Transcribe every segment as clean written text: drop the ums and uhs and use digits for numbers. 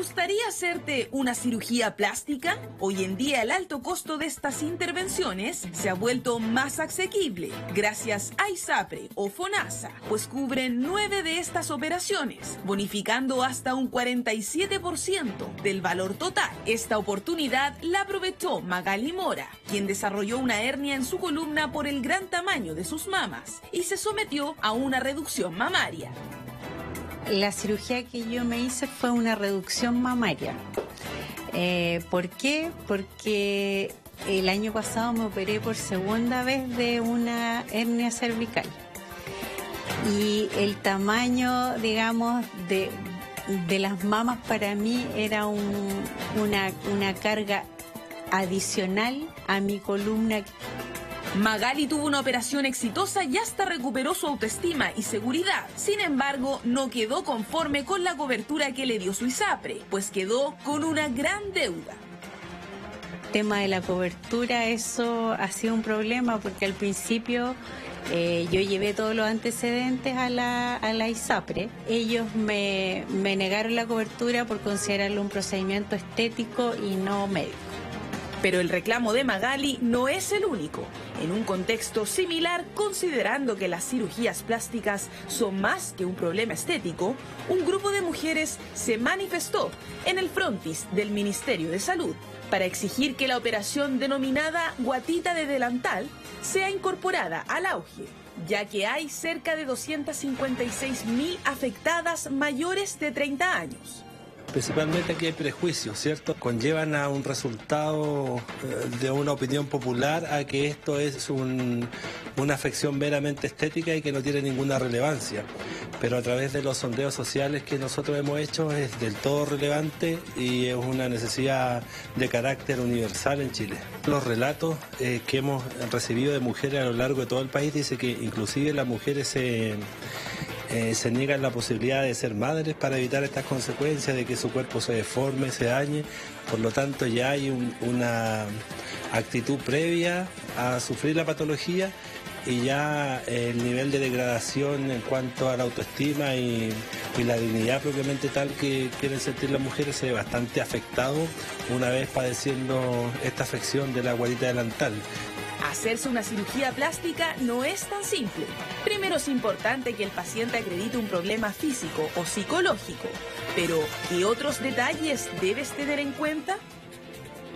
gustaría hacerte una cirugía plástica? Hoy en día el alto costo de estas intervenciones se ha vuelto más asequible gracias a ISAPRE o FONASA, pues cubren 9 de estas operaciones, bonificando hasta un 47% del valor total. Esta oportunidad la aprovechó Magali Mora, quien desarrolló una hernia en su columna por el gran tamaño de sus mamas y se sometió a una reducción mamaria. La cirugía que yo me hice fue una reducción mamaria. ¿Por qué? Porque el año pasado me operé por segunda vez de una hernia cervical. Y el tamaño, digamos, de las mamas para mí era una carga adicional a mi columna. Magali tuvo una operación exitosa y hasta recuperó su autoestima y seguridad. Sin embargo, no quedó conforme con la cobertura que le dio su ISAPRE, pues quedó con una gran deuda. El tema de la cobertura, eso ha sido un problema porque al principio yo llevé todos los antecedentes a la ISAPRE. Ellos me negaron la cobertura por considerarlo un procedimiento estético y no médico. Pero el reclamo de Magali no es el único. En un contexto similar, considerando que las cirugías plásticas son más que un problema estético, un grupo de mujeres se manifestó en el frontis del Ministerio de Salud para exigir que la operación denominada guatita de delantal sea incorporada al auge, ya que hay cerca de 256.000 afectadas mayores de 30 años. Principalmente aquí hay prejuicios, ¿cierto? Conllevan a un resultado de una opinión popular a que esto es una afección meramente estética y que no tiene ninguna relevancia. Pero a través de los sondeos sociales que nosotros hemos hecho es del todo relevante y es una necesidad de carácter universal en Chile. Los relatos que hemos recibido de mujeres a lo largo de todo el país dicen que inclusive las mujeres se niegan la posibilidad de ser madres para evitar estas consecuencias de que su cuerpo se deforme, se dañe. Por lo tanto, ya hay una actitud previa a sufrir la patología y ya el nivel de degradación en cuanto a la autoestima y la dignidad propiamente tal que quieren sentir las mujeres se ve bastante afectado una vez padeciendo esta afección de la guatita delantal. Hacerse una cirugía plástica no es tan simple. Primero es importante que el paciente acredite un problema físico o psicológico. Pero, ¿qué otros detalles debes tener en cuenta?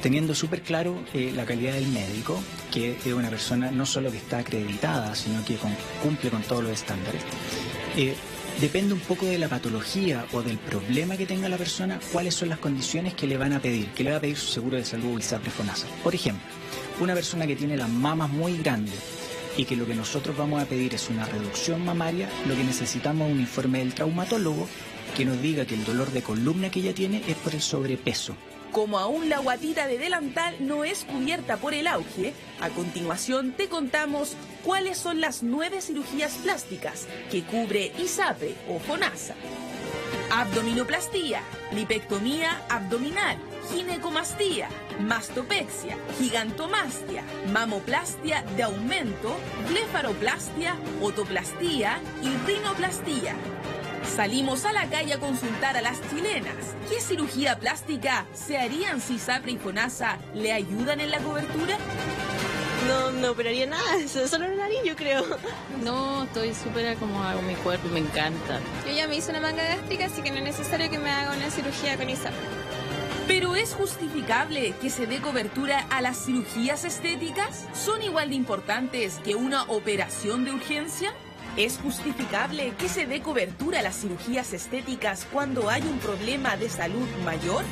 Teniendo súper claro la calidad del médico, que es una persona no solo que está acreditada, sino que cumple con todos los estándares. Depende un poco de la patología o del problema que tenga la persona, cuáles son las condiciones que le van a pedir, que le va a pedir su seguro de salud o ISAPRE FONASA. Por ejemplo, una persona que tiene las mamas muy grandes y que lo que nosotros vamos a pedir es una reducción mamaria, lo que necesitamos es un informe del traumatólogo que nos diga que el dolor de columna que ella tiene es por el sobrepeso. Como aún la guatita de delantal no es cubierta por el auge, a continuación te contamos cuáles son las 9 cirugías plásticas que cubre ISAPRE o FONASA. Abdominoplastía, lipectomía abdominal, ginecomastía, mastopexia, gigantomastia, mamoplastia de aumento, blefaroplastia, otoplastía y rinoplastía. Salimos a la calle a consultar a las chilenas. ¿Qué cirugía plástica se harían si ISAPRE y FONASA le ayudan en la cobertura? No operaría nada, solo la nariz, yo creo. No, estoy súper acomodada con mi cuerpo, me encanta. Yo ya me hice una manga gástrica, así que no es necesario que me haga una cirugía con ISAPRE. ¿Pero es justificable que se dé cobertura a las cirugías estéticas? ¿Son igual de importantes que una operación de urgencia? ¿Es justificable que se dé cobertura a las cirugías estéticas cuando hay un problema de salud mayor?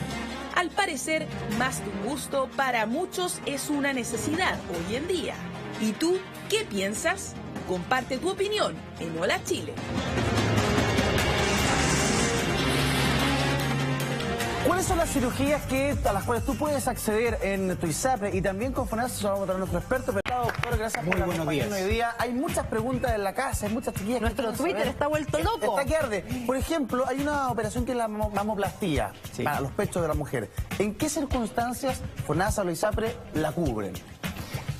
Al parecer, más que un gusto, para muchos es una necesidad hoy en día. ¿Y tú qué piensas? Comparte tu opinión en Hola Chile. ¿Cuáles son las cirugías a las cuales tú puedes acceder en tu ISAPRE? Y también con FONASA vamos a tener a nuestro experto. Doctor, gracias por acompañarnos hoy día. Hay muchas preguntas en la casa, hay muchas chiquillas. Nuestro Twitter está vuelto loco. Está que arde. Por ejemplo, hay una operación que es la mamoplastía para los pechos de la mujer. ¿En qué circunstancias FONASA o ISAPRE la cubren?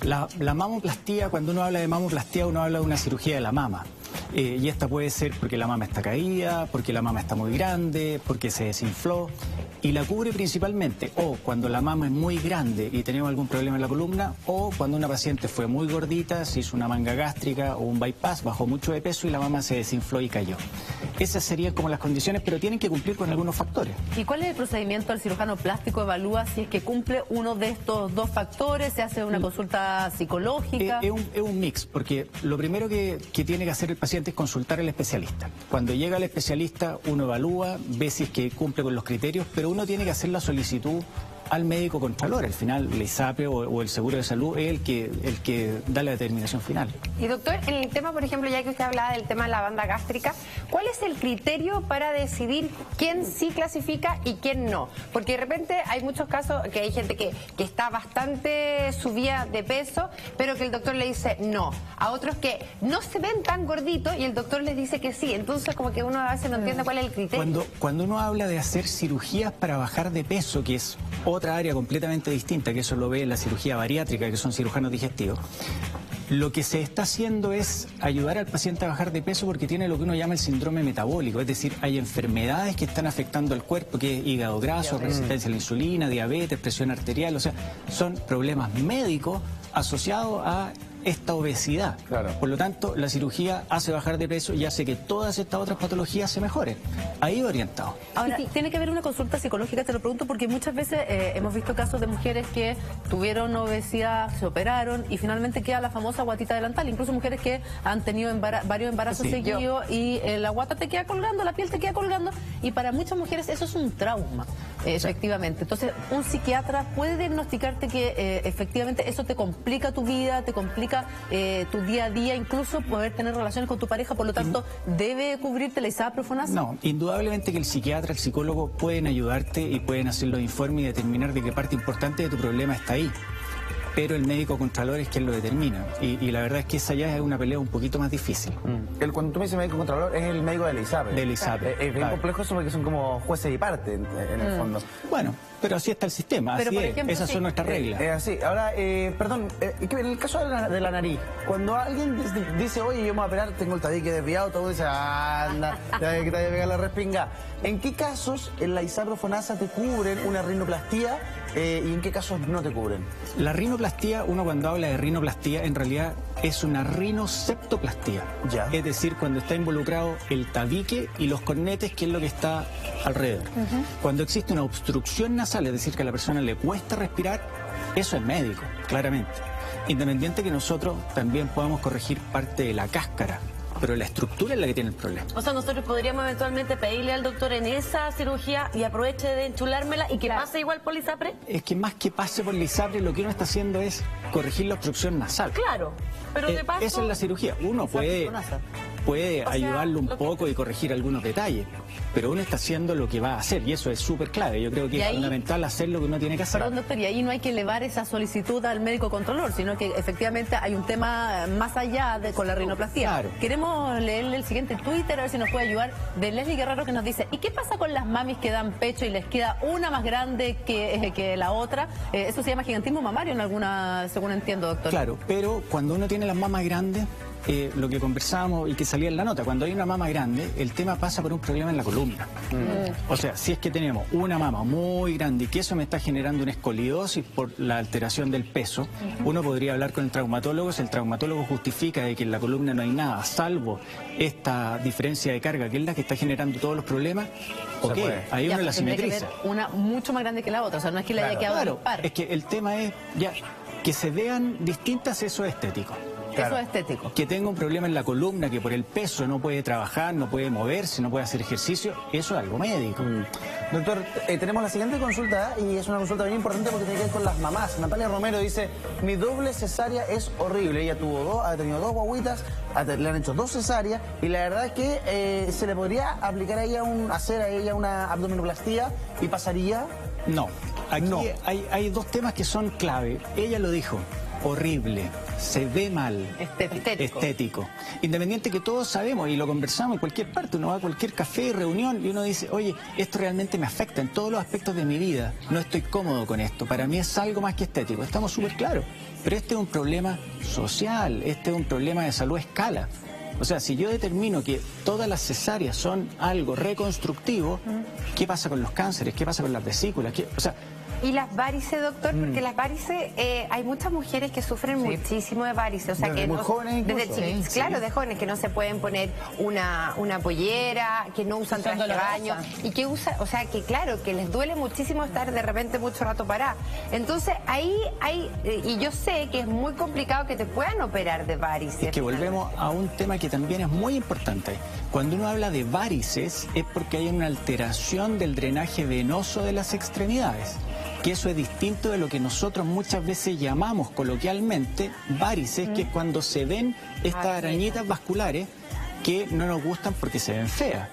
La mamoplastía, cuando uno habla de mamoplastía, uno habla de una cirugía de la mama. Y esta puede ser porque la mama está caída, porque la mama está muy grande, porque se desinfló. Y la cubre principalmente o cuando la mama es muy grande y tenemos algún problema en la columna, o cuando una paciente fue muy gordita, se hizo una manga gástrica o un bypass, bajó mucho de peso y la mama se desinfló y cayó. Esas serían como las condiciones, pero tienen que cumplir con algunos factores. ¿Y cuál es el procedimiento? El cirujano plástico evalúa si es que cumple uno de estos dos factores, se hace una consulta psicológica. Es un mix, porque lo primero que tiene que hacer el paciente es consultar al especialista. Cuando llega el especialista, uno evalúa, ve si es que cumple con los criterios, pero uno tiene que hacer la solicitud al médico contralor. Al final, el ISAPRE o el seguro de salud es el que da la determinación final. Y doctor, en el tema, por ejemplo, ya que usted hablaba del tema de la banda gástrica, ¿cuál es el criterio para decidir quién sí clasifica y quién no? Porque de repente hay muchos casos que hay gente que está bastante subida de peso, pero que el doctor le dice no. A otros que no se ven tan gorditos y el doctor les dice que sí. Entonces, como que uno a veces no entiende cuál es el criterio. Cuando uno habla de hacer cirugías para bajar de peso, que es otra área completamente distinta, que eso lo ve en la cirugía bariátrica, que son cirujanos digestivos, lo que se está haciendo es ayudar al paciente a bajar de peso porque tiene lo que uno llama el síndrome metabólico, es decir, hay enfermedades que están afectando al cuerpo, que es hígado graso, resistencia a la insulina, diabetes, presión arterial, o sea, son problemas médicos asociados a esta obesidad. Claro. Por lo tanto, la cirugía hace bajar de peso y hace que todas estas otras patologías se mejoren. Ahí orientado. Ahora, ¿tiene que haber una consulta psicológica? Te lo pregunto porque muchas veces hemos visto casos de mujeres que tuvieron obesidad, se operaron y finalmente queda la famosa guatita delantal. Incluso mujeres que han tenido varios embarazos seguidos y la guata te queda colgando, la piel te queda colgando, y para muchas mujeres eso es un trauma, efectivamente. Entonces, un psiquiatra puede diagnosticarte que efectivamente eso te complica tu vida, te complica tu día a día, incluso poder tener relaciones con tu pareja, por lo tanto, ¿debe cubrirte la ISAPRE o FONASA? No, indudablemente que el psiquiatra, el psicólogo pueden ayudarte y pueden hacer los informes y determinar de qué parte importante de tu problema está ahí. Pero el médico contralor es quien lo determina. Y la verdad es que esa ya es una pelea un poquito más difícil. Cuando tú me dices médico contralor, es el médico del ISAPRE. Del ISAPRE. Es bien complejo eso porque son como jueces y parte en el fondo. Bueno, pero así está el sistema, pero así por es. ejemplo, Esas son nuestras reglas. Es así. Ahora, perdón, en el caso de la nariz, cuando alguien dice, oye, yo me voy a operar, tengo el tabique desviado, todo dice, anda, que te vaya a pegar la respinga. ¿En qué casos en la ISAPRE o FONASA te cubren una rinoplastía y en qué casos no te cubren? La rinoplastía, uno cuando habla de rinoplastía, en realidad es una rinoseptoplastía. Ya. Es decir, cuando está involucrado el tabique y los cornetes, que es lo que está alrededor. Cuando existe una obstrucción nasal, es decir, que a la persona le cuesta respirar, eso es médico, claramente. Independiente que nosotros también podamos corregir parte de la cáscara, pero la estructura es la que tiene el problema. O sea, nosotros podríamos eventualmente pedirle al doctor en esa cirugía y aproveche de enchulármela y que pase igual por la ISAPRE. Es que más que pase por la ISAPRE, lo que uno está haciendo es corregir la obstrucción nasal. Claro, pero de paso... Esa es la cirugía. Uno puede ayudarlo un poco y corregir algunos detalles, pero uno está haciendo lo que va a hacer y eso es súper clave. Yo creo que es fundamental hacer lo que uno tiene que hacer. Perdón, doctor, y ahí no hay que elevar esa solicitud al médico controlador, sino que efectivamente hay un tema más allá con la rinoplastía. Claro. Queremos leerle el siguiente Twitter, a ver si nos puede ayudar, de Leslie Guerrero, que nos dice, ¿y qué pasa con las mamis que dan pecho y les queda una más grande que la otra? Eso se llama gigantismo mamario en alguna, según entiendo, doctor. Claro, pero cuando uno tiene las mamas grandes, lo que conversábamos y que salía en la nota, cuando hay una mama grande, el tema pasa por un problema en la columna. O sea, si es que tenemos una mama muy grande y que eso me está generando una escoliosis por la alteración del peso, uno podría hablar con el traumatólogo. Si el traumatólogo justifica de que en la columna no hay nada, salvo esta diferencia de carga, que es la que está generando todos los problemas, ok, ahí uno la simetriza. Una mucho más grande que la otra, o sea, no es que le haya quedado claro, par. Es que el tema es ya que se vean distintas, eso es estético. Claro. Eso es estético. Que tenga un problema en la columna, que por el peso no puede trabajar, no puede moverse, no puede hacer ejercicio, eso es algo médico. Doctor, tenemos la siguiente consulta y es una consulta bien importante porque tiene que ver con las mamás. Natalia Romero dice, mi doble cesárea es horrible. Ella ha tenido 2 guaguitas, le han hecho 2 cesáreas y la verdad es que se le podría aplicar a ella hacer a ella una abdominoplastía y pasaría... No, aquí no. Hay 2 temas que son clave. Ella lo dijo. Horrible, se ve mal, estético. Independiente que todos sabemos y lo conversamos en cualquier parte, uno va a cualquier café, reunión y uno dice, oye, esto realmente me afecta en todos los aspectos de mi vida, no estoy cómodo con esto, para mí es algo más que estético, estamos súper claros, pero este es un problema social, este es un problema de salud a escala. O sea, si yo determino que todas las cesáreas son algo reconstructivo, ¿qué pasa con los cánceres? ¿Qué pasa con las vesículas? O sea, ¿y las varices, doctor? Porque las varices, hay muchas mujeres que sufren muchísimo de varices. O sea, desde que muy no, jóvenes desde incluso. chiquitos, claro, de jóvenes, que no se pueden poner una pollera, que no usan traje de baño, y que o sea, que claro, que les duele muchísimo estar de repente mucho rato parada. Entonces, ahí hay, y yo sé que es muy complicado que te puedan operar de varices. es que volvemos a un tema que también es muy importante. Cuando uno habla de varices, es porque hay una alteración del drenaje venoso de las extremidades. Que eso es distinto de lo que nosotros muchas veces llamamos coloquialmente varices, que es cuando se ven estas arañitas vasculares que no nos gustan porque se ven feas.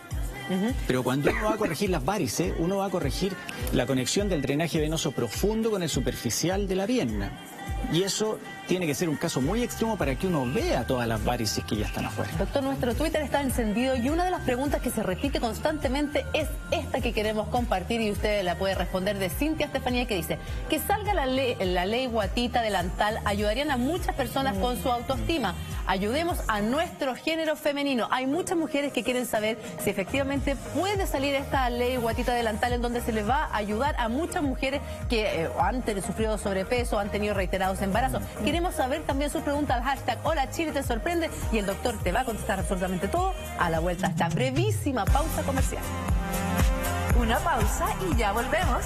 Pero cuando uno va a corregir las varices, uno va a corregir la conexión del drenaje venoso profundo con el superficial de la pierna. Y eso tiene que ser un caso muy extremo para que uno vea todas las varices que ya están afuera. Doctor, nuestro Twitter está encendido y una de las preguntas que se repite constantemente es esta que queremos compartir y usted la puede responder, de Cintia Estefanía, que dice que salga la ley guatita delantal ayudarían a muchas personas con su autoestima. Ayudemos a nuestro género femenino. Hay muchas mujeres que quieren saber si efectivamente puede salir esta ley guatita delantal en donde se les va a ayudar a muchas mujeres que han sufrido sobrepeso, han tenido reiterados embarazos. Queremos saber también sus preguntas al hashtag Hola Chile te sorprende y el doctor te va a contestar absolutamente todo a la vuelta a esta brevísima pausa comercial. Una pausa y ya volvemos.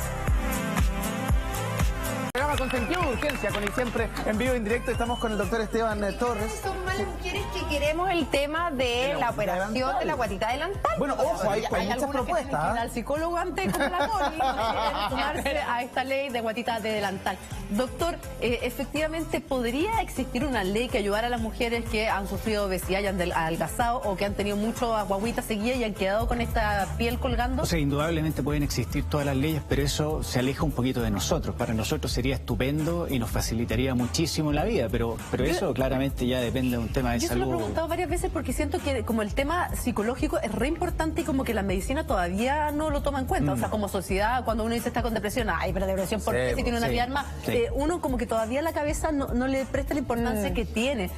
Programa con sentido de urgencia, con el siempre en vivo en directo. Estamos con el doctor Esteban Torres. Son más las mujeres que queremos el tema de la operación de la guatita delantal. Bueno, ojo, hay muchas propuestas. Que ir al psicólogo antes, como la Moni, quieren sumarse a esta ley de guatita de delantal. Doctor, efectivamente, ¿podría existir una ley que ayudara a las mujeres que han sufrido obesidad y han adelgazado o que han tenido mucho guaguitas seguidas y han quedado con esta piel colgando? O sea, indudablemente pueden existir todas las leyes, pero eso se aleja un poquito de nosotros. Para nosotros sería estupendo y nos facilitaría muchísimo la vida, pero eso claramente ya depende de un tema de salud. Yo se lo he preguntado varias veces porque siento que como el tema psicológico es re importante y como que la medicina todavía no lo toma en cuenta. O sea, como sociedad, cuando uno dice está con depresión, ay, pero depresión, ¿por qué? Si tiene una vida arma. Uno como que todavía la cabeza no le presta la importancia que tiene.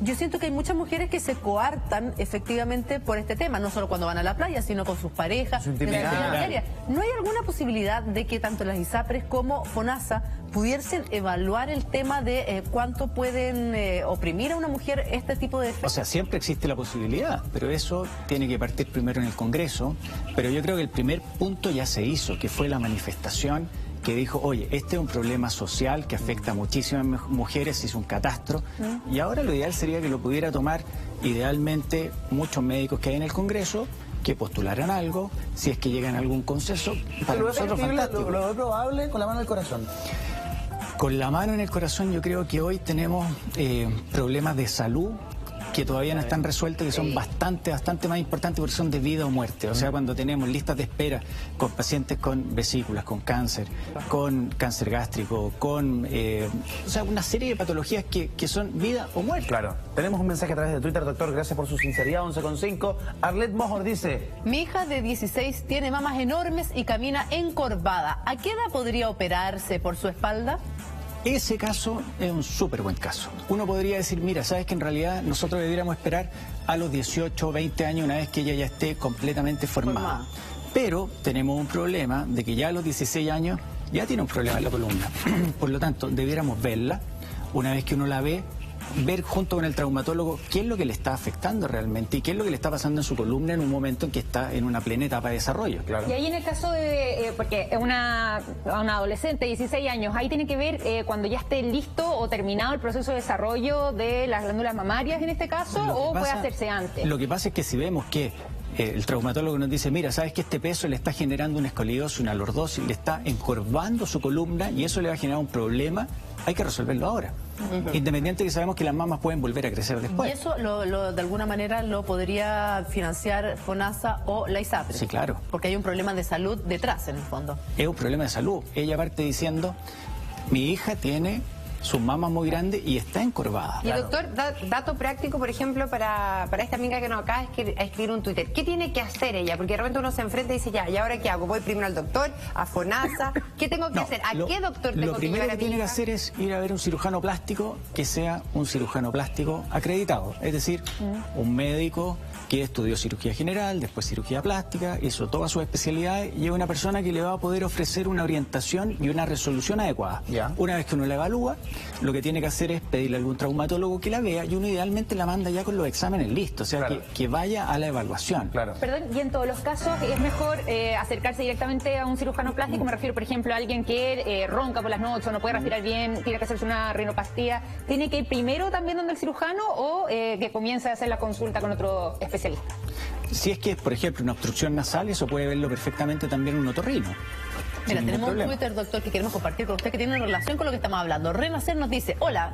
Yo siento que hay muchas mujeres que se coartan efectivamente por este tema, no solo cuando van a la playa, sino con sus parejas. ¿No hay alguna posibilidad de que tanto las ISAPRES como FONASA pudiesen evaluar el tema de cuánto pueden oprimir a una mujer este tipo de efectos? O sea, siempre existe la posibilidad, pero eso tiene que partir primero en el Congreso. Pero yo creo que el primer punto ya se hizo, que fue la manifestación que dijo, oye, este es un problema social que afecta a muchísimas mujeres, es un catastro, y ahora lo ideal sería que lo pudiera tomar idealmente muchos médicos que hay en el Congreso, que postularan algo, si es que llegan a algún consenso, para nosotros fantástico. ¿Lo veo probable con la mano en el corazón? Con la mano en el corazón yo creo que hoy tenemos problemas de salud que todavía no están resueltos, que son bastante más importantes porque son de vida o muerte. O sea, cuando tenemos listas de espera con pacientes con vesículas, con cáncer gástrico, con o sea, una serie de patologías que son vida o muerte. Claro. Tenemos un mensaje a través de Twitter, doctor, gracias por su sinceridad, 11.5. Arlet Mojor dice: mi hija de 16 tiene mamas enormes y camina encorvada. ¿A qué edad podría operarse por su espalda? Ese caso es un súper buen caso. Uno podría decir, mira, sabes que en realidad nosotros deberíamos esperar a los 18 o 20 años una vez que ella ya esté completamente formada. Pero tenemos un problema de que ya a los 16 años ya tiene un problema en la columna. Por lo tanto, debiéramos verla. Una vez que uno la ve, ver junto con el traumatólogo qué es lo que le está afectando realmente y qué es lo que le está pasando en su columna en un momento en que está en una plena etapa de desarrollo. Claro. Y ahí en el caso de, porque una adolescente de 16 años, ahí tiene que ver cuando ya esté listo o terminado el proceso de desarrollo de las glándulas mamarias en este caso, o puede hacerse antes. Lo que pasa es que si vemos que el traumatólogo nos dice, mira, sabes que este peso le está generando una escoliosis, una lordosis, le está encorvando su columna y eso le va a generar un problema, hay que resolverlo ahora. Independiente que sabemos que las mamas pueden volver a crecer después. ¿Y eso de alguna manera lo podría financiar FONASA o la ISAPRES? Sí, claro. Porque hay un problema de salud detrás, en el fondo. Es un problema de salud. Ella parte diciendo, mi hija tiene sus mamas muy grandes y está encorvada. Y doctor, dato práctico, por ejemplo, para esta amiga que nos acaba de escribir un Twitter. ¿Qué tiene que hacer ella? Porque de repente uno se enfrenta y dice, ya, ¿y ahora qué hago? ¿Voy primero al doctor? ¿A FONASA? ¿Qué tengo que hacer? ¿A qué doctor tengo que llevar a mi hija? Lo primero que tiene que hacer es ir a ver un cirujano plástico que sea un cirujano plástico acreditado. Es decir, un médico que estudió cirugía general, después cirugía plástica, hizo todas sus especialidades y es una persona que le va a poder ofrecer una orientación y una resolución adecuada. Una vez que uno la evalúa, lo que tiene que hacer es pedirle a algún traumatólogo que la vea y uno idealmente la manda ya con los exámenes listos, o sea, que vaya a la evaluación. Perdón, y en todos los casos es mejor acercarse directamente a un cirujano plástico. Me refiero, por ejemplo, a alguien que ronca por las noches o no puede respirar bien, tiene que hacerse una rinoplastia. ¿Tiene que ir primero también donde el cirujano o que comience a hacer la consulta con otro especialista? Si es que es, por ejemplo, una obstrucción nasal, eso puede verlo perfectamente también un otorrino. Mira, tenemos un Twitter, doctor, que queremos compartir con usted que tiene relación con lo que estamos hablando. Renacer nos dice, hola a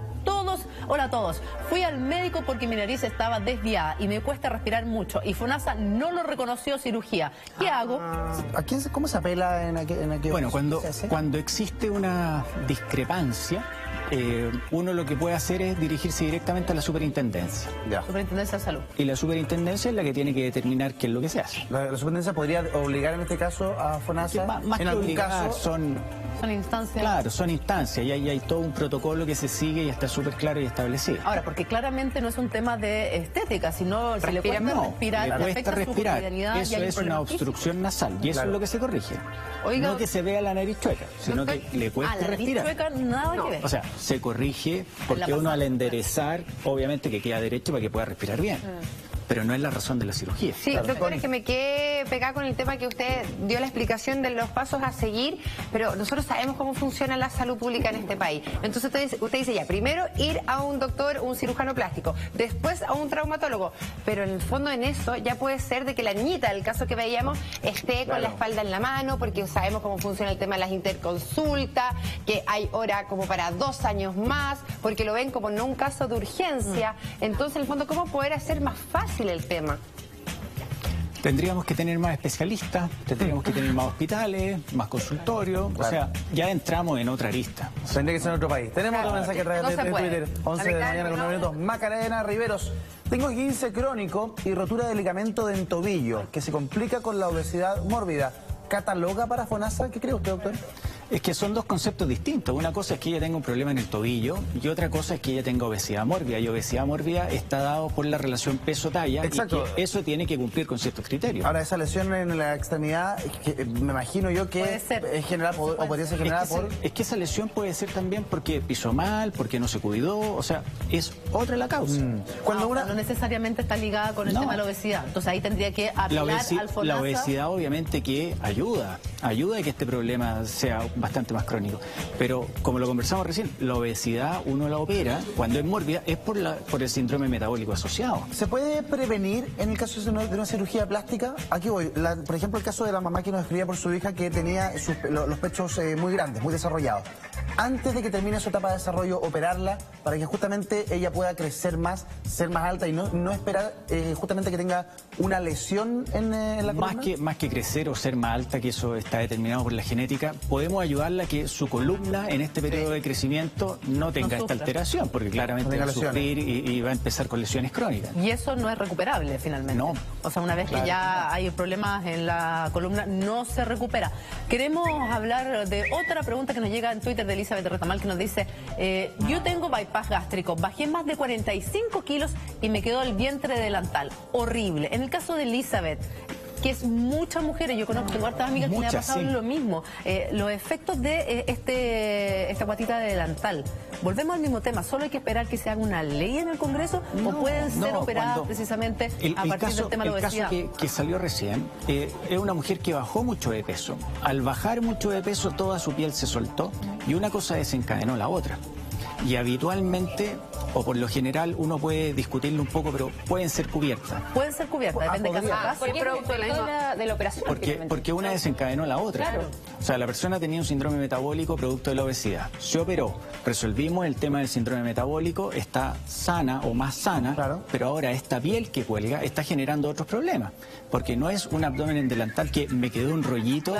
todos. Fui al médico porque mi nariz estaba desviada y me cuesta respirar mucho. Y FONASA no lo reconoció cirugía. ¿Qué hago? ¿Cómo se apela en aquel? Bueno, cuando existe una discrepancia, uno lo que puede hacer es dirigirse directamente a la superintendencia. Superintendencia de Salud. Y la superintendencia es la que tiene que determinar qué es lo que se hace. ¿La superintendencia podría obligar en este caso a FONASA? Más que obligar, son instancias. Claro, son instancias y hay todo un protocolo que se sigue y está súper claro y establecido. Ahora, porque claramente no es un tema de estética, sino si le cuesta respirar, le cuesta respirar. Eso es una obstrucción nasal y eso es lo que se corrige. Oiga, no que se vea la nariz chueca, sino que le cuesta respirar. La nariz chueca nada que ver. O sea, se corrige porque uno al enderezar, obviamente que queda derecho para que pueda respirar bien. Pero no es la razón de la cirugía. Sí, doctor, es que me quedé pegada con el tema que usted dio la explicación de los pasos a seguir, pero nosotros sabemos cómo funciona la salud pública en este país. Entonces usted dice ya, primero ir a un doctor, un cirujano plástico, después a un traumatólogo, pero en el fondo en eso ya puede ser de que la niñita, el caso que veíamos, esté con la espalda en la mano, porque sabemos cómo funciona el tema de las interconsultas, que hay hora como para 2 años más, porque lo ven como no un caso de urgencia. Entonces, en el fondo, ¿cómo poder hacer más fácil el tema? Tendríamos que tener más especialistas, tendríamos que tener más hospitales, más consultorios, o sea, ya entramos en otra arista. Tendría que ser en otro país. Tenemos otro mensaje a través de Twitter, 11 de la mañana con 9 minutos. Macarena Riveros, tengo 15 crónico y rotura de ligamento del tobillo, que se complica con la obesidad mórbida. ¿Cataloga para FONASA? ¿Qué cree usted, doctor? Es que son dos conceptos distintos. Una cosa es que ella tenga un problema en el tobillo y otra cosa es que ella tenga obesidad mórbida. Y obesidad mórbida está dado por la relación peso-talla. Exacto. Y que eso tiene que cumplir con ciertos criterios. Ahora, esa lesión en la extremidad, me imagino yo que es generada o podría ser generada por... Es que esa lesión puede ser también porque pisó mal, porque no se cuidó, o sea, es otra la causa. Cuando no necesariamente está ligada con el tema de la obesidad. Entonces ahí tendría que apelar al FONASA. La obesidad obviamente que ayuda a que este problema sea bastante más crónico. Pero como lo conversamos recién, la obesidad uno la opera cuando es mórbida, es por el síndrome metabólico asociado. ¿Se puede prevenir en el caso de una cirugía plástica? Aquí voy. Por ejemplo, el caso de la mamá que nos escribía por su hija que tenía los pechos muy grandes, muy desarrollados. Antes de que termine su etapa de desarrollo, operarla para que justamente ella pueda crecer más, ser más alta y no esperar justamente que tenga una lesión en la columna. Más que crecer o ser más alta, que eso está determinado por la genética, podemos ayudarla a que su columna en este periodo de crecimiento no tenga esta alteración, porque claramente va a sufrir y va a empezar con lesiones crónicas. Y eso no es recuperable finalmente. No. O sea, una vez que ya hay problemas en la columna, no se recupera. Queremos hablar de otra pregunta que nos llega en Twitter de Elizabeth Retamal, que nos dice, yo tengo bypass gástrico, bajé más de 45 kilos y me quedó el vientre delantal. Horrible. En el caso de Elizabeth, que es muchas mujeres, yo conozco, tengo hartas amigas que me ha pasado lo mismo, los efectos de esta guatita de delantal. Volvemos al mismo tema, ¿solo hay que esperar que se haga una ley en el Congreso o pueden ser operadas precisamente a partir del tema de la obesidad? El caso que salió recién es una mujer que bajó mucho de peso. Al bajar mucho de peso toda su piel se soltó y una cosa desencadenó la otra. Y habitualmente, o por lo general, uno puede discutirlo un poco, pero pueden ser cubiertas. Pueden ser cubiertas, depende de caso a caso. ¿Por qué producto de la operación? Porque una desencadenó la otra. Claro. O sea, la persona tenía un síndrome metabólico producto de la obesidad. Se operó, resolvimos el tema del síndrome metabólico, está sana o más sana, pero ahora esta piel que cuelga está generando otros problemas. Porque no es un abdomen en delantal que me quedó un rollito,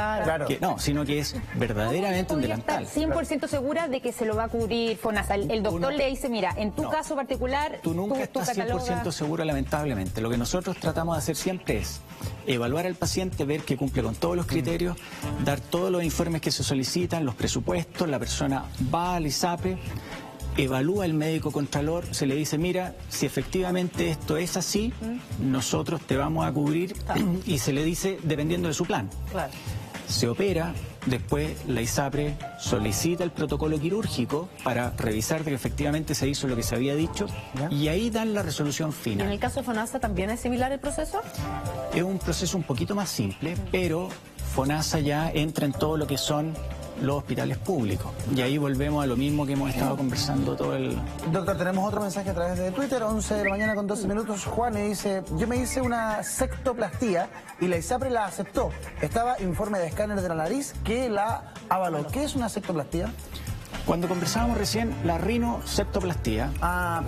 no, sino que es verdaderamente un delantal. Estar 100% segura de que se lo va a cubrir FONASA. sea, el doctor le dice, mira, en tu caso particular... Tú nunca estás 100% seguro, lamentablemente. Lo que nosotros tratamos de hacer siempre es evaluar al paciente, ver que cumple con todos los criterios, dar todos los informes que se solicitan, los presupuestos, la persona va al ISAPRE, evalúa el médico contralor, se le dice, mira, si efectivamente esto es así, nosotros te vamos a cubrir, y se le dice dependiendo de su plan. Claro. Se opera, después la ISAPRE solicita el protocolo quirúrgico para revisar de que efectivamente se hizo lo que se había dicho, y ahí dan la resolución ¿Y final. en el caso de FONASA también es similar el proceso? Es un proceso un poquito más simple, pero FONASA ya entra en todo lo que son los hospitales públicos. Y ahí volvemos a lo mismo que hemos estado conversando todo el... Doctor, tenemos otro mensaje a través de Twitter, 11 de la mañana con 12 minutos. Juan dice, yo me hice una septoplastía y la ISAPRE la aceptó. Estaba informe de escáner de la nariz que la avaló. ¿Qué es una septoplastía? Cuando conversábamos recién, la rinoseptoplastía,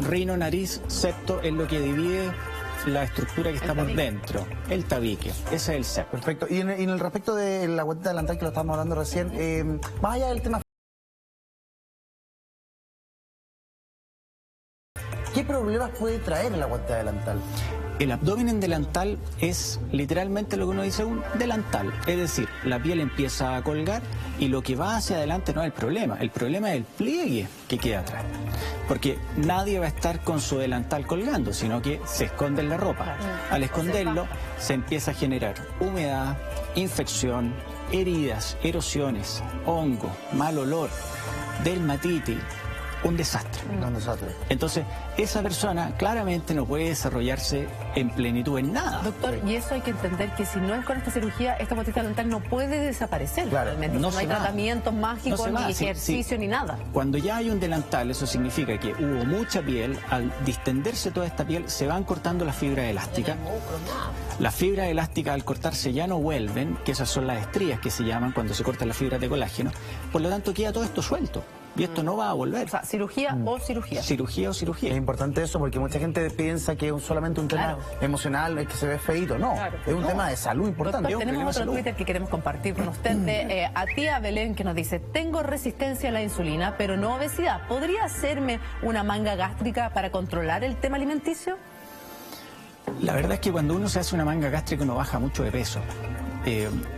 rino, nariz, septo es lo que divide la estructura que está por dentro, el tabique, ese es el septo. Perfecto. Y en el respecto de la guatita delantal que lo estábamos hablando recién, más allá del tema, ¿qué problemas puede traer la guatita delantal? El abdomen en delantal es literalmente lo que uno dice un delantal, es decir, la piel empieza a colgar y lo que va hacia adelante no es el problema es el pliegue que queda atrás, porque nadie va a estar con su delantal colgando, sino que se esconde en la ropa. Al esconderlo se empieza a generar humedad, infección, heridas, erosiones, hongo, mal olor, dermatitis. Un desastre. Entonces, esa persona claramente no puede desarrollarse en plenitud en nada. Doctor, y eso hay que entender que si no es con esta cirugía, esta guatita delantal no puede desaparecer realmente. No hay tratamientos mágicos, ni ejercicio, ni nada. Cuando ya hay un delantal, eso significa que hubo mucha piel, al distenderse toda esta piel, se van cortando las fibras elásticas. Las fibras elásticas al cortarse ya no vuelven, que esas son las estrías que se llaman cuando se cortan las fibras de colágeno. Por lo tanto, queda todo esto suelto. Y esto no va a volver. O sea, cirugía o cirugía. Cirugía o cirugía. Es importante eso porque mucha gente piensa que es solamente un tema emocional, es que se ve feíto. No, es un tema de salud importante. Doctor, tenemos otro Twitter que queremos compartir con usted de a tía Belén, que nos dice, tengo resistencia a la insulina, pero no obesidad. ¿Podría hacerme una manga gástrica para controlar el tema alimenticio? La verdad es que cuando uno se hace una manga gástrica uno baja mucho de peso.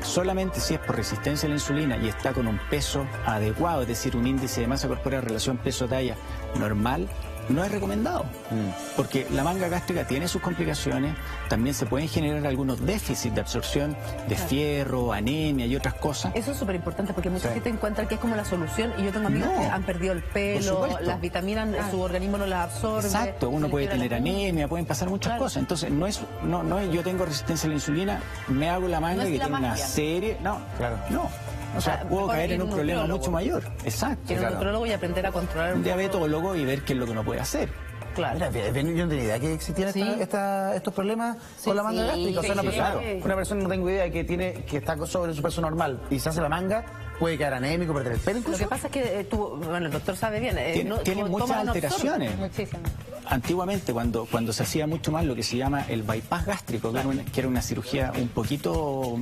Solamente si es por resistencia a la insulina y está con un peso adecuado, es decir, un índice de masa corporal relación peso-talla normal, no es recomendado, porque la manga gástrica tiene sus complicaciones, también se pueden generar algunos déficits de absorción de fierro, anemia y otras cosas. Eso es súper importante porque mucha gente encuentra que es como la solución y yo tengo amigos que han perdido el pelo, las vitaminas, su organismo no las absorbe. Exacto, uno puede tener anemia, pueden pasar muchas cosas, entonces no es yo tengo resistencia a la insulina, me hago la manga que tiene una serie, no. O sea, puedo caer en un problema mucho mayor. Exacto. Ir a un nutrólogo y aprender a controlar un diabetólogo y ver qué es lo que uno puede hacer. Claro. Mira, yo no tenía idea que existían estos problemas con la manga gástrica. O sea, una persona no tengo idea que está sobre su peso normal y se hace la manga, puede quedar anémico, perder el pelo incluso. Lo que pasa es que el doctor sabe bien. Tiene muchas alteraciones. Muchísimas. Antiguamente, cuando se hacía mucho más lo que se llama el bypass gástrico, que era una cirugía un poquito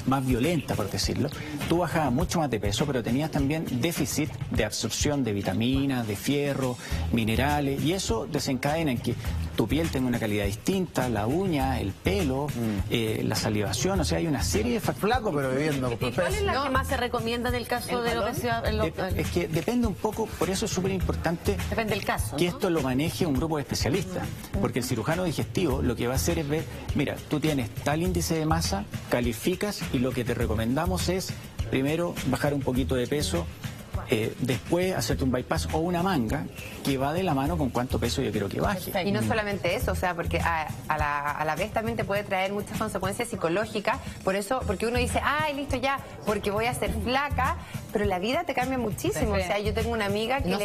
más violenta, por decirlo, tú bajabas mucho más de peso, pero tenías también déficit de absorción de vitaminas, de fierro, minerales, y eso desencadena en que tu piel tenga una calidad distinta, la uña, el pelo, la salivación, o sea, hay una serie de factores. Flaco, pero bebiendo. ¿Cuál es la que más se recomienda en el caso de obesidad? Es que depende un poco, por eso es súper importante que esto lo maneje un grupo de especialistas, porque el cirujano digestivo lo que va a hacer es ver, mira, tú tienes tal índice de masa, calificas y lo que te recomendamos es primero bajar un poquito de peso, después hacerte un bypass o una manga que va de la mano con cuánto peso yo quiero que baje. Y no solamente eso, o sea, porque a la vez también te puede traer muchas consecuencias psicológicas, por eso, porque uno dice, ay, listo ya, porque voy a ser flaca, pero la vida te cambia muchísimo. O sea, yo tengo una amiga que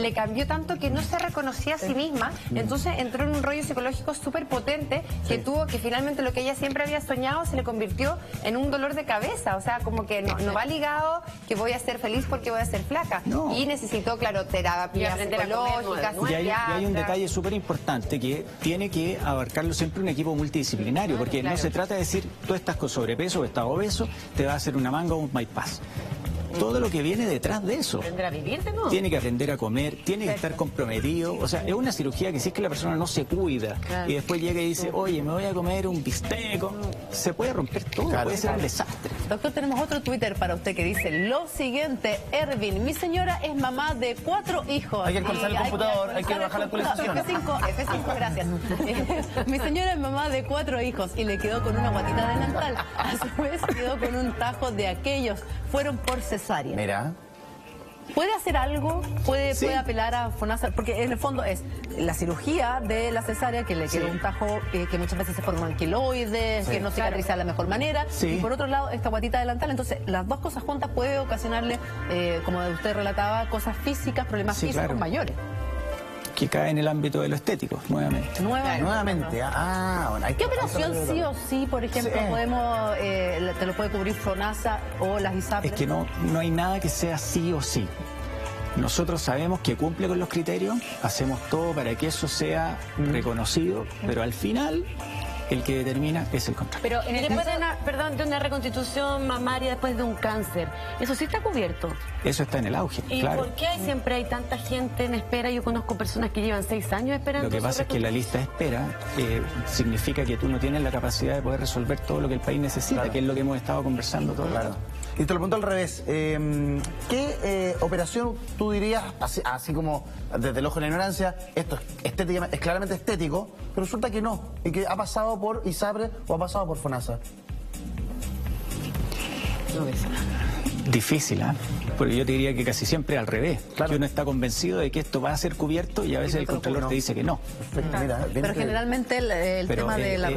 le cambió tanto que no se reconocía a sí misma, entonces entró en un rollo psicológico súper potente que tuvo que finalmente lo que ella siempre había soñado se le convirtió en un dolor de cabeza, o sea, como que no va ligado que voy a ser feliz porque voy a ser flaca. Y necesitó, claro, terapia psicológica, y hay un detalle súper importante que tiene que abarcarlo siempre un equipo multidisciplinario, porque no se trata de decir, tú estás con sobrepeso o estás obeso, te va a hacer una manga o un bypass. todo lo que viene detrás de eso. Aprender a vivir de nuevo. Tiene que aprender a comer, tiene que estar comprometido. O sea, es una cirugía que si es que la persona no se cuida y después llega y dice, oye, me voy a comer un bistec, se puede romper todo, puede ser un desastre. Doctor, tenemos otro Twitter para usted que dice lo siguiente: Ervin, mi señora es mamá de 4 hijos. Hay que actualizar el computador, hay que bajar la actualización. F5, gracias. Mi señora es mamá de 4 hijos y le quedó con una guatita delantal. A su vez quedó con un tajo de aquellos. Fueron por cesárea. Mira. ¿Puede hacer algo? ¿Puede apelar a FONASA? Porque en el fondo es la cirugía de la cesárea, que le quedó un tajo que muchas veces se forman queloides, que no cicatriza de la mejor manera. Y por otro lado, esta guatita delantal. Entonces, las dos cosas juntas puede ocasionarle, como usted relataba, cosas físicas, problemas físicos mayores. Que cae en el ámbito de lo estético, nuevamente. Nuevamente. Bueno, ¿Qué operación sí o sí, por ejemplo, podemos, te lo puede cubrir FONASA o las ISAPRES? Es que no hay nada que sea sí o sí. Nosotros sabemos que cumple con los criterios, hacemos todo para que eso sea reconocido, pero al final el que determina es el contrato. Pero después de una reconstitución mamaria después de un cáncer, ¿eso sí está cubierto? Eso está en el auge, ¿Y por qué siempre hay tanta gente en espera? Yo conozco personas que llevan 6 años esperando. Lo que pasa es que la lista de espera significa que tú no tienes la capacidad de poder resolver todo lo que el país necesita, que es lo que hemos estado conversando todo el rato. Y te lo pregunto al revés, ¿qué operación tú dirías, así como desde el ojo de la ignorancia, esto es claramente estético, pero resulta que no, y que ha pasado por ISAPRE o ha pasado por FONASA? Difícil, porque yo te diría que casi siempre al revés, que uno está convencido de que esto va a ser cubierto y a veces el Contralor te dice que no. Pero generalmente el tema de la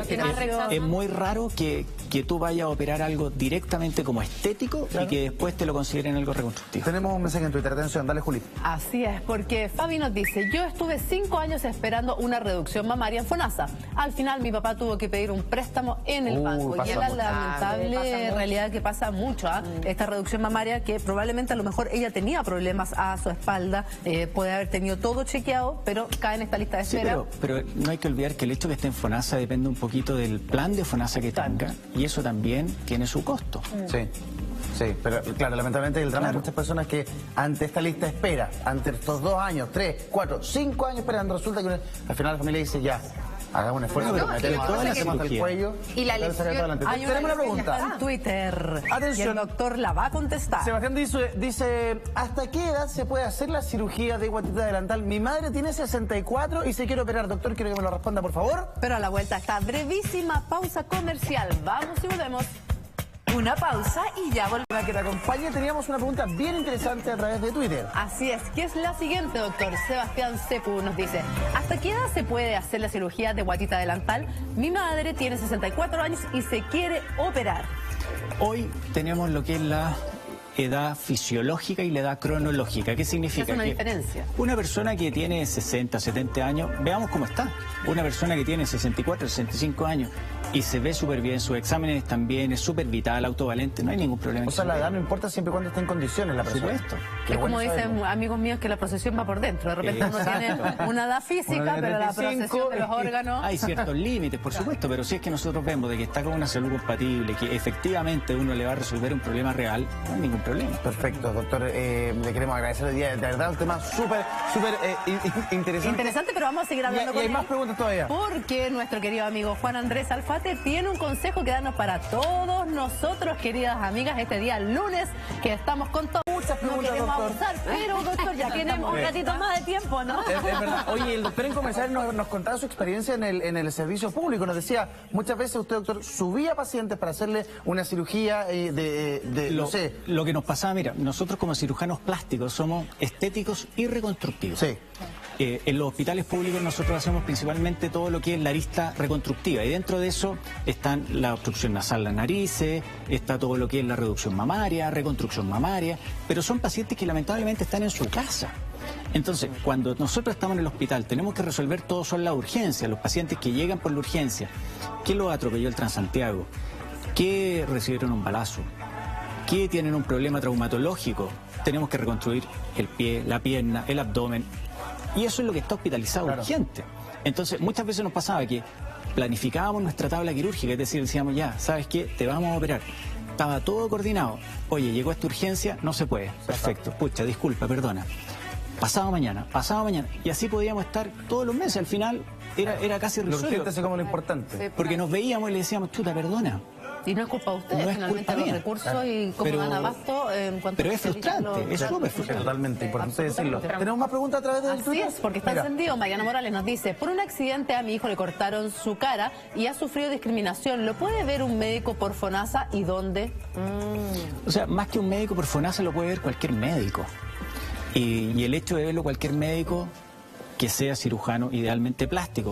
es muy raro que tú vayas a operar algo directamente como estético y que después te lo consideren algo reconstructivo. Tenemos un mensaje en Twitter, atención, dale Juli. Así es, porque Fabi nos dice, yo estuve 5 años esperando una reducción mamaria en FONASA. Al final mi papá tuvo que pedir un préstamo en el banco y es la lamentable realidad que pasa mucho, esta reducción mamaria, que probablemente a lo mejor ella tenía problemas a su espalda, puede haber tenido todo chequeado, pero cae en esta lista de espera. Pero no hay que olvidar que el hecho de que esté en FONASA depende un poquito del plan de FONASA que tenga, y eso también tiene su costo. Sí, pero claro, lamentablemente el drama de muchas personas que ante esta lista de espera, ante estos 2 años, 3, 4, 5 años esperando, resulta que al final la familia dice ya, hagamos un esfuerzo, pero metemos toda la hasta el cuello. Y la lesión. Tenemos una pregunta en Twitter. Atención. Y el doctor la va a contestar. Sebastián dice, ¿hasta qué edad se puede hacer la cirugía de guatita delantal? Mi madre tiene 64 y se quiere operar. Doctor, quiero que me lo responda, por favor. Pero a la vuelta está brevísima pausa comercial. Vamos y volvemos. Una pausa y ya volvemos. Para que te acompañe, teníamos una pregunta bien interesante a través de Twitter. Así es, que es la siguiente, doctor. Sebastián Cepu nos dice, ¿hasta qué edad se puede hacer la cirugía de guatita delantal? Mi madre tiene 64 años y se quiere operar. Hoy tenemos lo que es la edad fisiológica y la edad cronológica. ¿Qué significa? ¿Qué es una diferencia? Una persona que tiene 60, 70 años, veamos cómo está. Una persona que tiene 64, 65 años y se ve súper bien, sus exámenes están bien, es súper vital, autovalente, no hay ningún problema. O sea, la edad no importa siempre y cuando esté en condiciones la persona. Por supuesto. Es como dicen amigos míos que la procesión va por dentro. De repente uno tiene una edad física, pero la procesión de los órganos... Hay ciertos límites, por supuesto, pero si es que nosotros vemos de que está con una salud compatible, que efectivamente uno le va a resolver un problema real, no hay ningún problema. Perfecto, doctor. Le queremos agradecer el día. De verdad, un tema súper interesante. Interesante, pero vamos a seguir hablando con él. Y hay más él, preguntas todavía. Porque nuestro querido amigo Juan Andrés Alfate tiene un consejo que darnos para todos nosotros, queridas amigas, este día lunes, que estamos con todo. Muchas preguntas, no queremos doctor. abusar, pero doctor, ya tenemos un ratito más de tiempo, ¿no? Es verdad. Oye, el doctor en comercial nos contaba su experiencia en el servicio público. Nos decía, muchas veces usted, doctor, subía pacientes para hacerle una cirugía no sé. Lo que nos pasaba, mira, nosotros como cirujanos plásticos somos estéticos y reconstructivos. Sí. En los hospitales públicos nosotros hacemos principalmente todo lo que es la arista reconstructiva, y dentro de eso están la obstrucción nasal, las narices, está todo lo que es la reducción mamaria, reconstrucción mamaria, pero son pacientes que lamentablemente están en su casa. Entonces, cuando nosotros estamos en el hospital, tenemos que resolver todo son las urgencias, los pacientes que llegan por la urgencia, que los atropelló el Transantiago, que recibieron un balazo, que tienen un problema traumatológico, tenemos que reconstruir el pie, la pierna, el abdomen. Y eso es lo que está hospitalizado urgente. Entonces, muchas veces nos pasaba que planificábamos nuestra tabla quirúrgica, es decir, decíamos, ya, ¿sabes qué? Te vamos a operar. estaba todo coordinado. Oye, llegó esta urgencia, no se puede. Perfecto, pucha, disculpa, perdona. Pasado mañana. Y así podíamos estar todos los meses. Al final era casi Lo irrisorio. urgente es como lo importante. Porque nos veíamos y le decíamos, chuta, perdona. Y no es culpa de ustedes, No es finalmente culpa los mía. recursos y cómo Pero- dan abasto en cuanto pero a es frustrante, es súper frustrante. Totalmente importante decirlo. ¿Tenemos más preguntas a través del Así Twitter? es, porque está Mira. encendido. Mariana Morales nos dice, por un accidente a mi hijo le cortaron su cara y ha sufrido discriminación. ¿Lo puede ver un médico por FONASA y dónde? O sea, más que un médico por FONASA lo puede ver cualquier médico. Y el hecho de verlo cualquier médico que sea cirujano, idealmente plástico,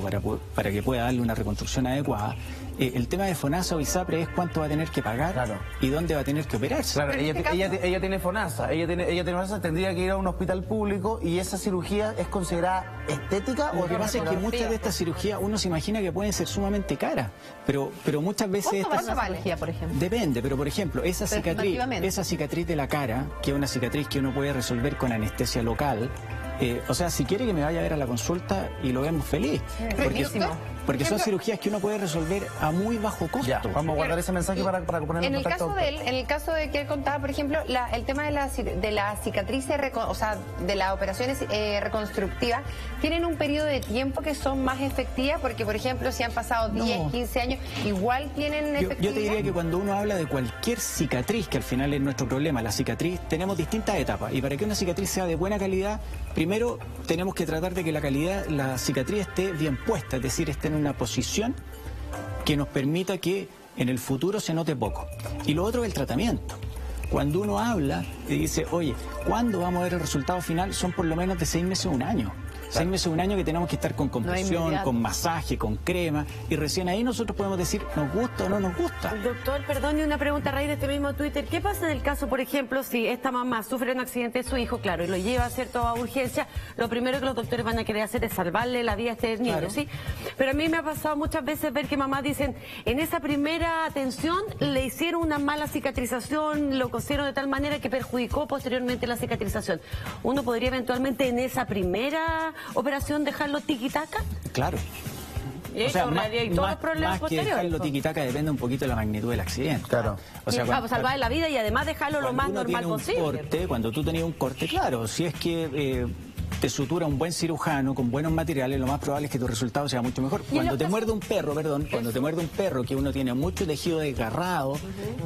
para que pueda darle una reconstrucción adecuada. El tema de FONASA o ISAPRE es cuánto va a tener que pagar y dónde va a tener que operarse. Claro, ella tiene FONASA, ella tiene FONASA, tendría que ir a un hospital público y esa cirugía es considerada estética Lo o que pasa es que muchas de estas cirugías uno se imagina que pueden ser sumamente caras, pero muchas veces ¿Cuánto vale una cirugía, por ejemplo? depende, pero por ejemplo, esa Estimativamente. cicatriz de la cara, que es una cicatriz que uno puede resolver con anestesia local, o sea, si quiere que me vaya a ver a la consulta y lo vemos feliz, porque son cirugías que uno puede resolver a muy bajo costo. Ya, vamos a guardar ese mensaje para ponerlo En en el contacto. caso de él, en el caso de que él contaba, por ejemplo, el tema de las cicatrices, o sea, de las operaciones reconstructivas, ¿tienen un periodo de tiempo que son más efectivas? Porque, por ejemplo, si han pasado 10, 15 años, igual tienen efectividad. Yo te diría que cuando uno habla de cualquier cicatriz, que al final es nuestro problema, la cicatriz, tenemos distintas etapas. Y para que una cicatriz sea de buena calidad, primero tenemos que tratar de que la cicatriz esté bien puesta, es decir, esté en una posición que nos permita que en el futuro se note poco. Y lo otro es el tratamiento. Cuando uno habla y dice, oye, ¿cuándo vamos a ver el resultado final? Son por lo menos de 6 meses a un año. 6 meses a un año que tenemos que estar con compresión, inmediato. con masaje, con crema, y recién ahí nosotros podemos decir, ¿nos gusta o no nos gusta? Doctor, perdone una pregunta a raíz de este mismo Twitter. ¿Qué pasa en el caso, por ejemplo, si esta mamá sufre un accidente de su hijo, claro, y lo lleva, ¿cierto?, a urgencia? Lo primero que los doctores van a querer hacer es salvarle la vida a este niño, Claro. ¿sí? Pero a mí me ha pasado muchas veces ver que mamás dicen, en esa primera atención le hicieron una mala cicatrización, lo cosieron de tal manera que perjudicó posteriormente la cicatrización. ¿Uno podría eventualmente en esa primera operación dejarlo tiquitaca? Claro. Y eso ahorraría y todos los problemas más que posteriores. dejarlo tiquitaca depende un poquito de la magnitud del accidente. Claro. O sea, Vamos a salvar la vida y además dejarlo lo cuando más uno normal tiene un posible. corte, cuando tú tenías un corte, claro, si es que te sutura un buen cirujano con buenos materiales, lo más probable es que tu resultado sea mucho mejor. Cuando te muerde un perro, cuando te muerde un perro que uno tiene mucho tejido desgarrado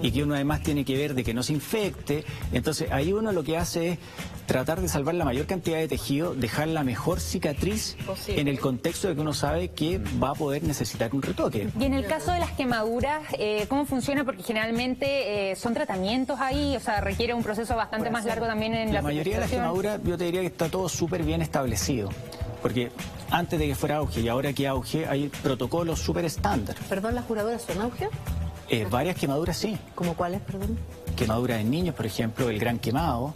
y que uno además tiene que ver de que no se infecte, entonces ahí uno lo que hace es tratar de salvar la mayor cantidad de tejido, dejar la mejor cicatriz en el contexto de que uno sabe que va a poder necesitar un retoque. Y en el caso de las quemaduras, ¿cómo funciona? Porque generalmente son tratamientos ahí, o sea, requiere un proceso bastante más largo también en La mayoría de las cicatrización. quemaduras yo te diría que está todo súper bien establecido, porque antes de que fuera auge y ahora que auge hay protocolos súper estándar. Perdón, ¿las juradoras son auge? Varias quemaduras sí, ¿Como cuáles, perdón? quemaduras en niños, por ejemplo, el gran quemado,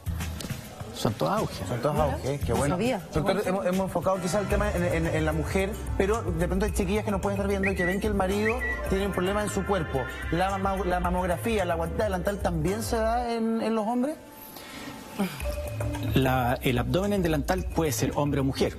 son todas auge. Son todos auge, qué bueno. sabía. Doctor, hemos enfocado quizá el tema en la mujer, pero de pronto hay chiquillas que nos pueden estar viendo y que ven que el marido tiene un problema en su cuerpo. ¿La mamografía, la guatita delantal también se da en los hombres? El abdomen delantal puede ser hombre o mujer.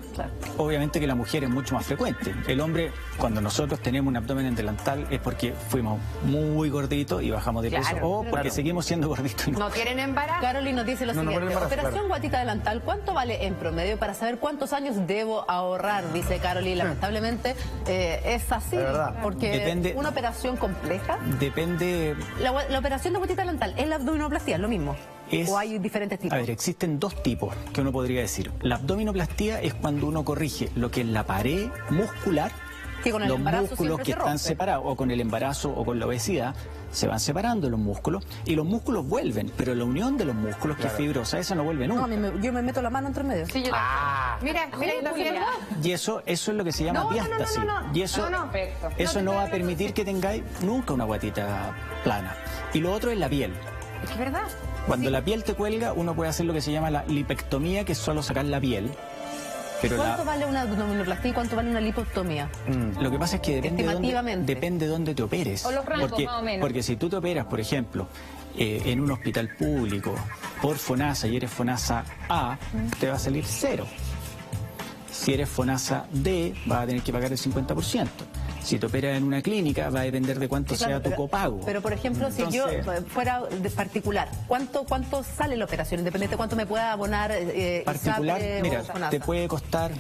Obviamente que la mujer es mucho más frecuente. El hombre, cuando nosotros tenemos un abdomen delantal es porque fuimos muy gorditos y bajamos de peso, Claro, o porque seguimos siendo gorditos. y no. No tienen embarazo. Carolina nos dice lo No, no, siguiente. por el embarazo, Operación guatita delantal, ¿cuánto vale en promedio para saber cuántos años debo ahorrar? Dice Carolina. Lamentablemente es así, Es verdad. porque Depende- una operación compleja. Depende. La operación de guatita delantal, ¿es la abdominoplastia? ¿Es lo mismo? Es- ¿O hay diferentes tipos? A ver, existen dos tipos que uno podría decir. La abdominoplastía es cuando uno corrige lo que es la pared muscular, Que con el los embarazo músculos siempre que se están rompe. separados, o con el embarazo o con la obesidad, se van separando los músculos y los músculos vuelven, pero la unión de los músculos, que es fibrosa, esa no vuelve No, nunca. yo me meto la mano entre medio. Sí, yo Mira, yo también. Y eso es lo que se llama No, no, no, diástasis. no, no. Y eso, No, no. eso No no te va a creo, permitir que tengáis nunca una guatita plana. Y lo otro es la piel. Es verdad. Cuando la piel te cuelga, uno puede hacer lo que se llama la lipectomía, que es solo sacar la piel. Pero ¿Cuánto vale una abdominoplastia y cuánto vale una lipostomía? lo que pasa es que Estimativamente. depende de dónde te operes. O los rangos, porque, más o menos. porque si tú te operas, por ejemplo, en un hospital público por FONASA y eres FONASA A, te va a salir 0. Si eres FONASA D, vas a tener que pagar el 50%. Si te operas en una clínica, va a depender de cuánto sea tu copago. Pero, por ejemplo, si yo fuera de particular, ¿cuánto sale la operación? Independiente de cuánto me pueda abonar particular, mira, te puede costar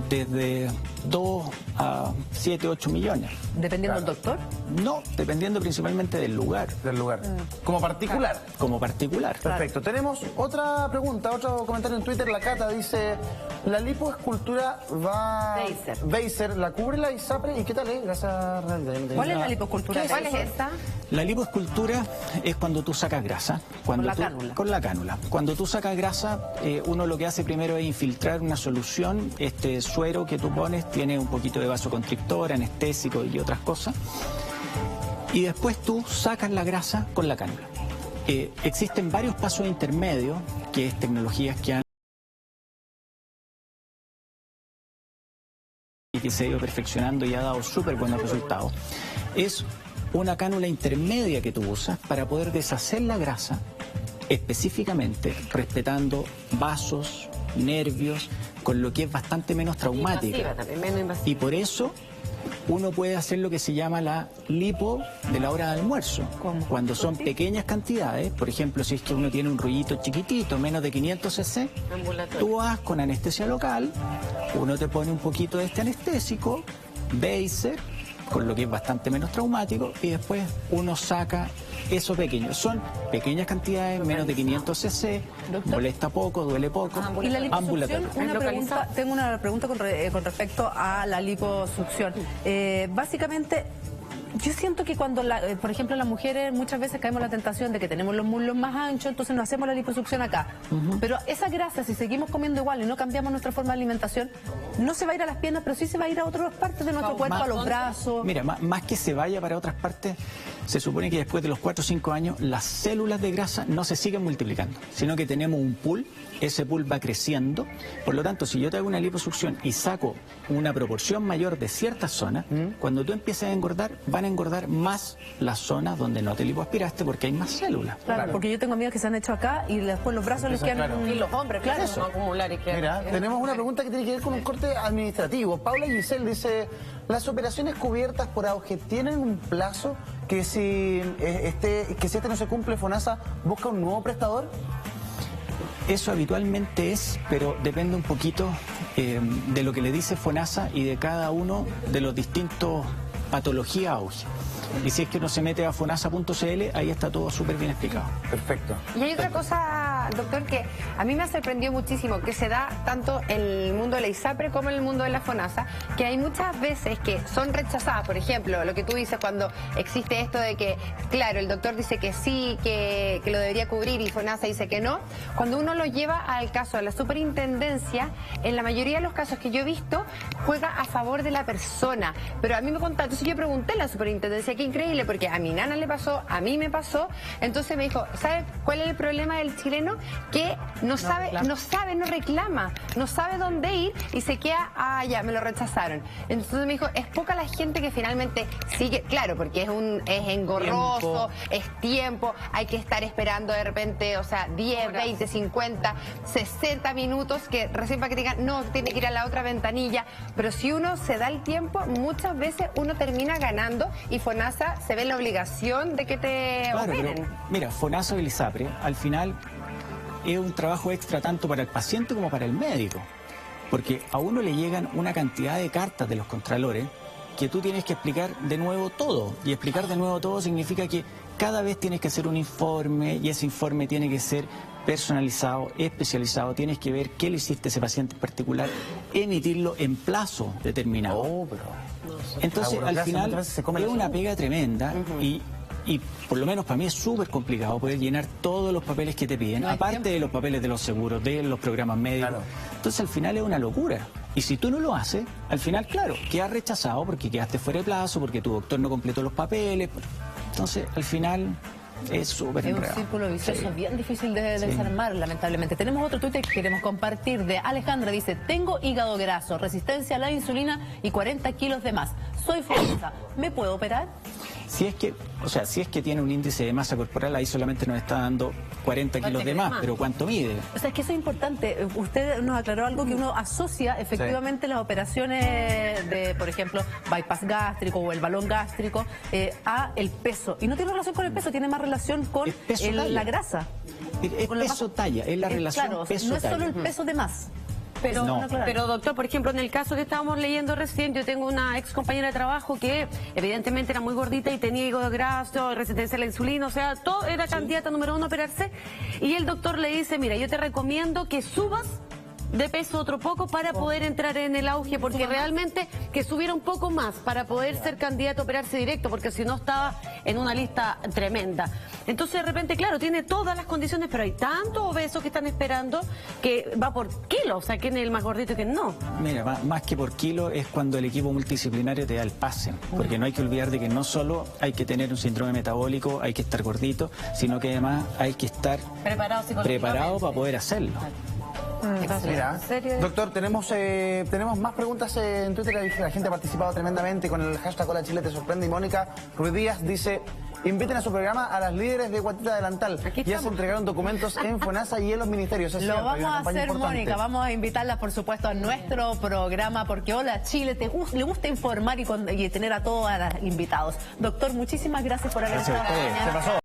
desde 2 a 7, 8 millones. ¿Dependiendo del doctor? No, dependiendo principalmente del lugar. Del lugar. Como particular. Como particular. Perfecto. Tenemos otra pregunta, otro comentario en Twitter. La Cata dice, la lipoescultura va... Beiser, ¿la cubre la ISAPRE? ¿Y qué tal es? ¿Cuál es la lipoescultura? ¿Cuál es esta? La lipoescultura es cuando tú sacas grasa. Con la cánula. Cuando tú sacas grasa, uno lo que hace primero es infiltrar una solución. Este suero que tú pones tiene un poquito de vasoconstrictor, anestésico y otras cosas. Y después tú sacas la grasa con la cánula. Existen varios pasos intermedios, que es tecnologías que han y que se ha ido perfeccionando y ha dado súper buenos resultados. Es una cánula intermedia que tú usas para poder deshacer la grasa específicamente respetando vasos, nervios, con lo que es bastante menos traumática. Y por eso uno puede hacer lo que se llama la lipo de la hora de almuerzo. Cuando son pequeñas cantidades, por ejemplo, si es que uno tiene un rollito chiquitito, menos de 500 cc, tú vas con anestesia local, uno te pone un poquito de este anestésico, Beiser, con lo que es bastante menos traumático, y después uno saca eso pequeño. Son pequeñas cantidades, menos de 500 cc, molesta poco, duele poco. ¿Y la liposucción? Tengo una pregunta con respecto a la liposucción. Básicamente, yo siento que cuando, por ejemplo, las mujeres muchas veces caemos en la tentación de que tenemos los muslos más anchos, entonces nos hacemos la liposucción acá. Pero esa grasa, si seguimos comiendo igual y no cambiamos nuestra forma de alimentación, no se va a ir a las piernas, pero sí se va a ir a otras partes de nuestro cuerpo, a los brazos. Mira, más que se vaya para otras partes, se supone que después de los 4 o 5 años, las células de grasa no se siguen multiplicando, sino que tenemos un pool, ese pool va creciendo. Por lo tanto, si yo te hago una liposucción y saco una proporción mayor de ciertas zonas, cuando tú empieces a engordar, van a engordar más las zonas donde no te lipoaspiraste porque hay más células. Claro, porque yo tengo amigas que se han hecho acá y después los brazos les quedan... Y los hombres, claro, se van a acumular y quedan... Mira, tenemos una pregunta que tiene que ver con un corte administrativo. Paula Giselle dice, ¿las operaciones cubiertas por auge tienen un plazo que si este no se cumple, FONASA busca un nuevo prestador? Eso habitualmente es, pero depende un poquito de lo que le dice FONASA y de cada uno de los distintos patologías auge. Y si es que uno se mete a fonasa.cl, ahí está todo súper bien explicado. Perfecto. Y hay otra cosa, doctor, que a mí me ha sorprendido muchísimo, que se da tanto en el mundo de la ISAPRE como en el mundo de la FONASA, que hay muchas veces que son rechazadas. Por ejemplo, lo que tú dices cuando existe esto de que, claro, el doctor dice que sí, que lo debería cubrir y FONASA dice que no. Cuando uno lo lleva al caso de la superintendencia, en la mayoría de los casos que yo he visto, juega a favor de la persona. Pero a mí me contaron, entonces yo pregunté en la superintendencia, qué increíble, porque a mi nana le pasó, a mí me pasó. Entonces me dijo, ¿sabe cuál es el problema del chileno? Que no reclama, no sabe dónde ir y se queda, ya, me lo rechazaron. Entonces me dijo, es poca la gente que finalmente sigue, claro, porque es engorroso, es tiempo, hay que estar esperando de repente, o sea, 10, 20, 50, 60 minutos, que recién para que digan, no, tiene que ir a la otra ventanilla. Pero si uno se da el tiempo, muchas veces uno termina ganando y FONASA se ve la obligación de que te operen. Pero, mira, FONASA y el ISAPRE, al final es un trabajo extra tanto para el paciente como para el médico, porque a uno le llegan una cantidad de cartas de los contralores que tú tienes que explicar de nuevo todo, y explicar de nuevo todo significa que cada vez tienes que hacer un informe y ese informe tiene que ser personalizado, especializado, tienes que ver qué le hiciste a ese paciente en particular, emitirlo en plazo determinado. Entonces, al final, es una pega tremenda y por lo menos para mí es súper complicado poder llenar todos los papeles que te piden, aparte de los papeles de los seguros, de los programas médicos. Entonces, al final es una locura. Y si tú no lo haces, al final, claro, quedas rechazado porque quedaste fuera de plazo, porque tu doctor no completó los papeles. Entonces, al final... es súper enredado. Es un círculo vicioso bien difícil de desarmar, lamentablemente. Tenemos otro tuit que queremos compartir de Alejandra. Dice, tengo hígado graso, resistencia a la insulina y 40 kilos de más. Soy FONASA. ¿Me puedo operar? Si es que tiene un índice de masa corporal, ahí solamente nos está dando 40 kilos de más, pero ¿cuánto mide? O sea, es que eso es importante. Usted nos aclaró algo que uno asocia efectivamente las operaciones de, por ejemplo, bypass gástrico o el balón gástrico a el peso. Y no tiene relación con el peso, tiene más relación con la grasa. Es peso-talla, es la relación peso-talla. No es solo el peso de más. Pero doctor, por ejemplo, en el caso que estábamos leyendo recién, yo tengo una ex compañera de trabajo que evidentemente era muy gordita y tenía hígado graso, resistencia a la insulina, o sea, todo era candidata número 1 a operarse. Y el doctor le dice, mira, yo te recomiendo que subas de peso otro poco para poder entrar en el auge, porque realmente que subiera un poco más para poder ser candidato a operarse directo, porque si no estaba en una lista tremenda. Entonces de repente, claro, tiene todas las condiciones, pero hay tantos obesos que están esperando que va por kilo, o sea, quién es el más gordito y quién no. Mira, más que por kilo es cuando el equipo multidisciplinario te da el pase, porque no hay que olvidar de que no solo hay que tener un síndrome metabólico, hay que estar gordito, sino que además hay que estar preparado para poder hacerlo. Mira, doctor, tenemos más preguntas en Twitter. La gente ha participado tremendamente con el hashtag Hola Chile te sorprende. Y Mónica Ruiz Díaz dice: inviten a su programa a las líderes de Guatita Delantal. Ya se entregaron documentos en FONASA y en los ministerios. Lo vamos a hacer, Mónica. Vamos a invitarlas, por supuesto, a nuestro programa, porque Hola Chile le gusta informar y tener a todos los invitados. Doctor, muchísimas gracias por haber estado.